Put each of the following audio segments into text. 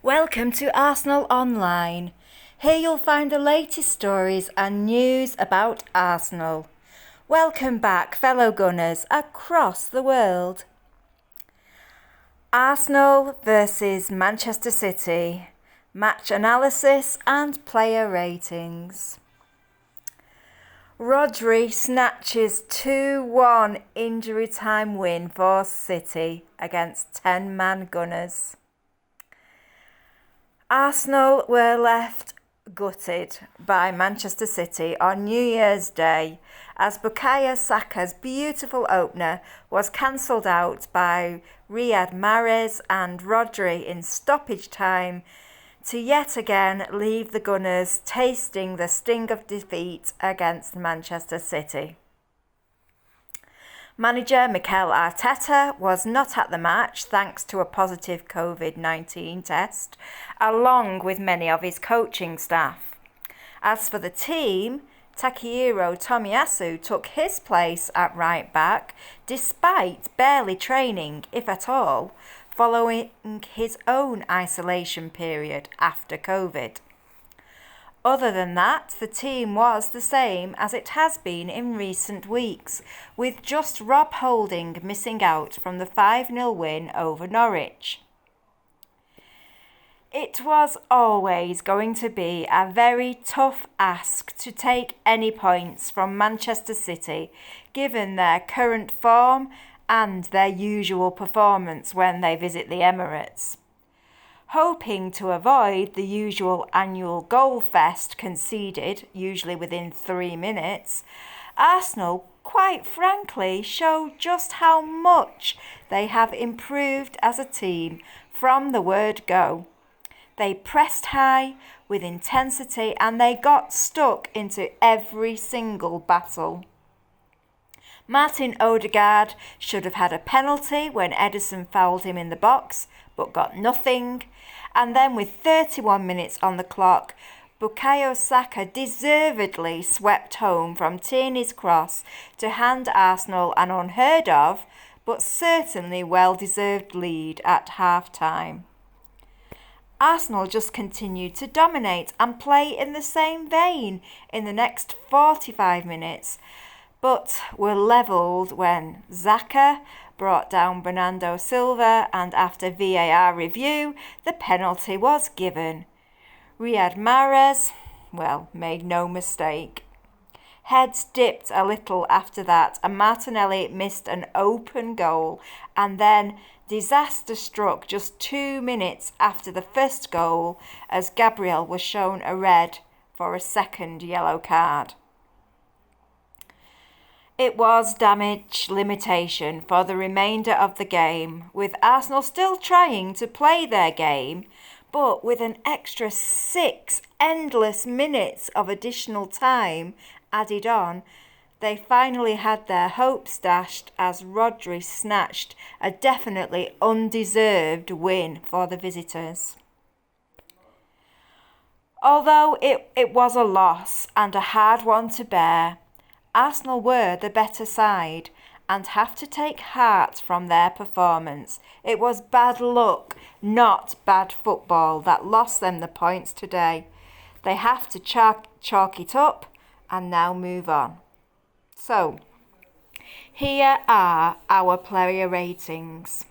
Welcome to Arsenal Online. Here you'll find the latest stories and news about Arsenal. Welcome back, fellow Gunners across the world. Arsenal versus Manchester City. Match analysis and player ratings. Rodri snatches 2-1 injury time win for City against 10-man Gunners. Arsenal were left gutted by Manchester City on New Year's Day as Bukayo Saka's beautiful opener was cancelled out by Riyad Mahrez and Rodri in stoppage time to yet again leave the Gunners tasting the sting of defeat against Manchester City. Manager Mikel Arteta was not at the match thanks to a positive COVID-19 test, along with many of his coaching staff. As for the team, Takehiro Tomiyasu took his place at right back despite barely training, if at all, following his own isolation period after COVID. Other than that, the team was the same as it has been in recent weeks, with just Rob Holding missing out from the 5-0 win over Norwich. It was always going to be a very tough ask to take any points from Manchester City, given their current form and their usual performance when they visit the Emirates. Hoping to avoid the usual annual goal fest conceded, usually within 3 minutes, Arsenal, quite frankly, showed just how much they have improved as a team from the word go. They pressed high with intensity and they got stuck into every single battle. Martin Odegaard should have had a penalty when Ederson fouled him in the box, but got nothing. And then with 31 minutes on the clock, Bukayo Saka deservedly swept home from Tierney's cross to hand Arsenal an unheard of, but certainly well-deserved lead at half-time. Arsenal just continued to dominate and play in the same vein in the next 45 minutes, but were levelled when Xhaka brought down Bernardo Silva and after VAR review, the penalty was given. Riyad Mahrez, made no mistake. Heads dipped a little after that and Martinelli missed an open goal and then disaster struck just 2 minutes after the first goal as Gabriel was shown a red for a second yellow card. It was damage limitation for the remainder of the game, with Arsenal still trying to play their game, but with an extra 6 endless minutes of additional time added on, they finally had their hopes dashed as Rodri snatched a definitely undeserved win for the visitors. Although it was a loss and a hard one to bear, Arsenal were the better side and have to take heart from their performance. It was bad luck, not bad football, that lost them the points today. They have to chalk it up and now move on. So, here are our player ratings.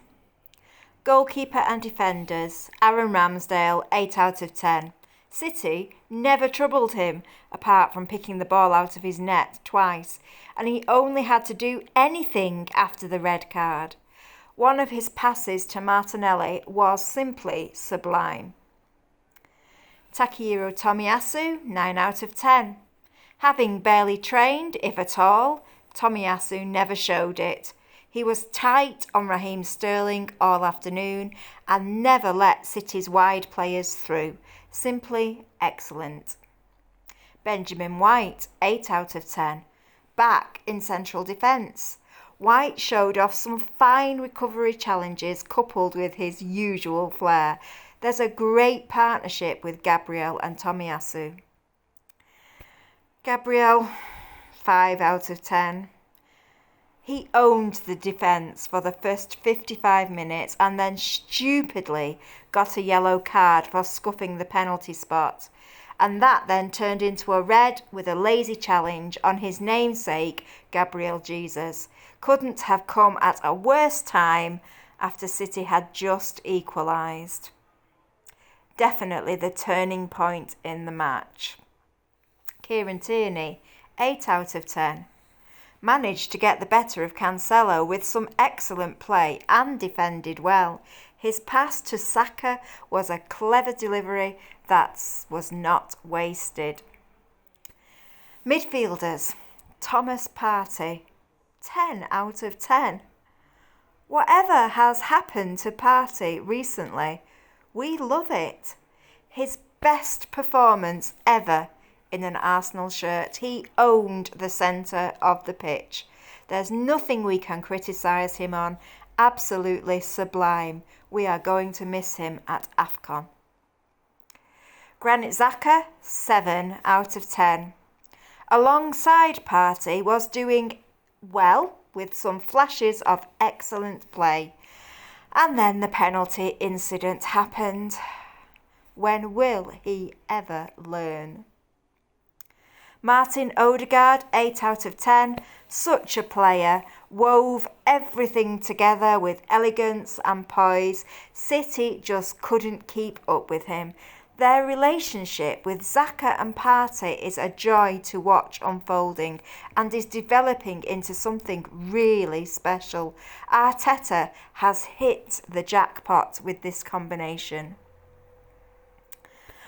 Goalkeeper and defenders, Aaron Ramsdale, 8 out of 10. City never troubled him, apart from picking the ball out of his net twice, and he only had to do anything after the red card. One of his passes to Martinelli was simply sublime. Takehiro Tomiyasu, 9 out of 10. Having barely trained, if at all, Tomiyasu never showed it. He was tight on Raheem Sterling all afternoon and never let City's wide players through. Simply excellent. Benjamin White, 8 out of 10. Back in central defence. White showed off some fine recovery challenges coupled with his usual flair. There's a great partnership with Gabriel and Tomiyasu. Gabriel, 5 out of 10. He owned the defence for the first 55 minutes and then stupidly got a yellow card for scuffing the penalty spot. And that then turned into a red with a lazy challenge on his namesake, Gabriel Jesus. Couldn't have come at a worse time after City had just equalised. Definitely the turning point in the match. Kieran Tierney, 8 out of 10. Managed to get the better of Cancelo with some excellent play and defended well. His pass to Saka was a clever delivery that was not wasted. Midfielders, Thomas Partey, 10 out of 10. Whatever has happened to Partey recently, we love it. His best performance ever in an Arsenal shirt. He owned the centre of the pitch. There's nothing we can criticise him on. Absolutely sublime. We are going to miss him at AFCON. Granit Xhaka, 7 out of 10. Alongside Partey was doing well with some flashes of excellent play. And then the penalty incident happened. When will he ever learn? Martin Odegaard, 8 out of 10. Such a player. Wove everything together with elegance and poise. City just couldn't keep up with him. Their relationship with Xhaka and Partey is a joy to watch unfolding and is developing into something really special. Arteta has hit the jackpot with this combination.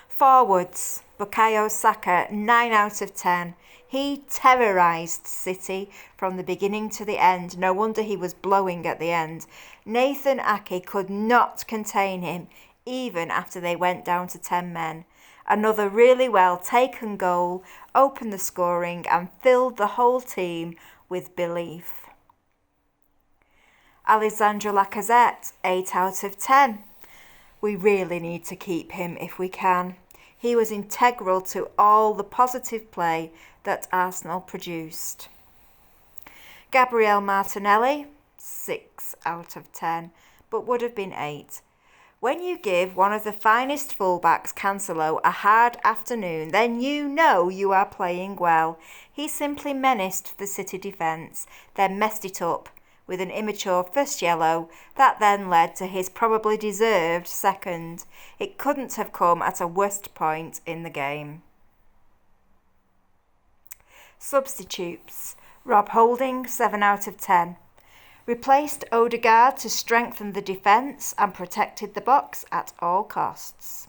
Forwards, Bukayo Saka, 9 out of 10. He terrorised City from the beginning to the end. No wonder he was blowing at the end. Nathan Ake could not contain him, even after they went down to 10 men. Another really well taken goal opened the scoring and filled the whole team with belief. Alexandre Lacazette, 8 out of 10. We really need to keep him if we can. He was integral to all the positive play that Arsenal produced. Gabriel Martinelli, 6 out of 10, but would have been 8. When you give one of the finest fullbacks, Cancelo, a hard afternoon, then you know you are playing well. He simply menaced the City defence, then messed it up with an immature first yellow that then led to his probably deserved second. It couldn't have come at a worse point in the game. Substitutes. Rob Holding, 7 out of 10. Replaced Odegaard to strengthen the defence and protected the box at all costs.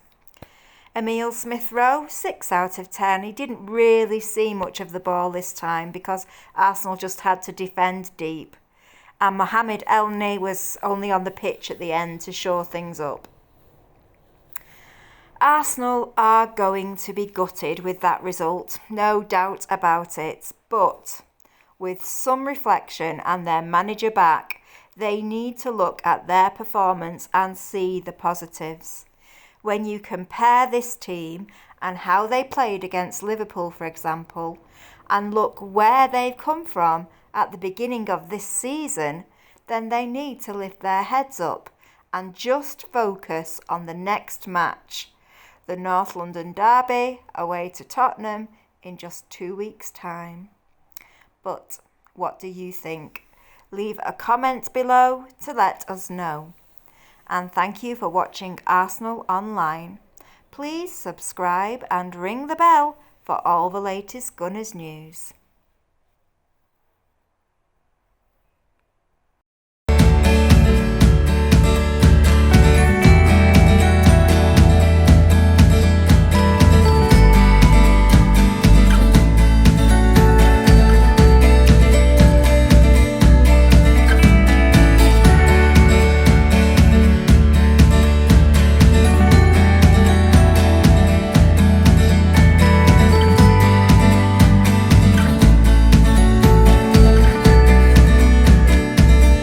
Emile Smith-Rowe, 6 out of 10. He didn't really see much of the ball this time because Arsenal just had to defend deep. And Mohamed Elneny was only on the pitch at the end to shore things up. Arsenal are going to be gutted with that result, no doubt about it. But with some reflection and their manager back, they need to look at their performance and see the positives. When you compare this team and how they played against Liverpool, for example, and look where they've come from at the beginning of this season, then they need to lift their heads up and just focus on the next match, the North London Derby away to Tottenham in just 2 weeks' time. But what do you think? Leave a comment below to let us know. And thank you for watching Arsenal Online. Please subscribe and ring the bell for all the latest Gunners news.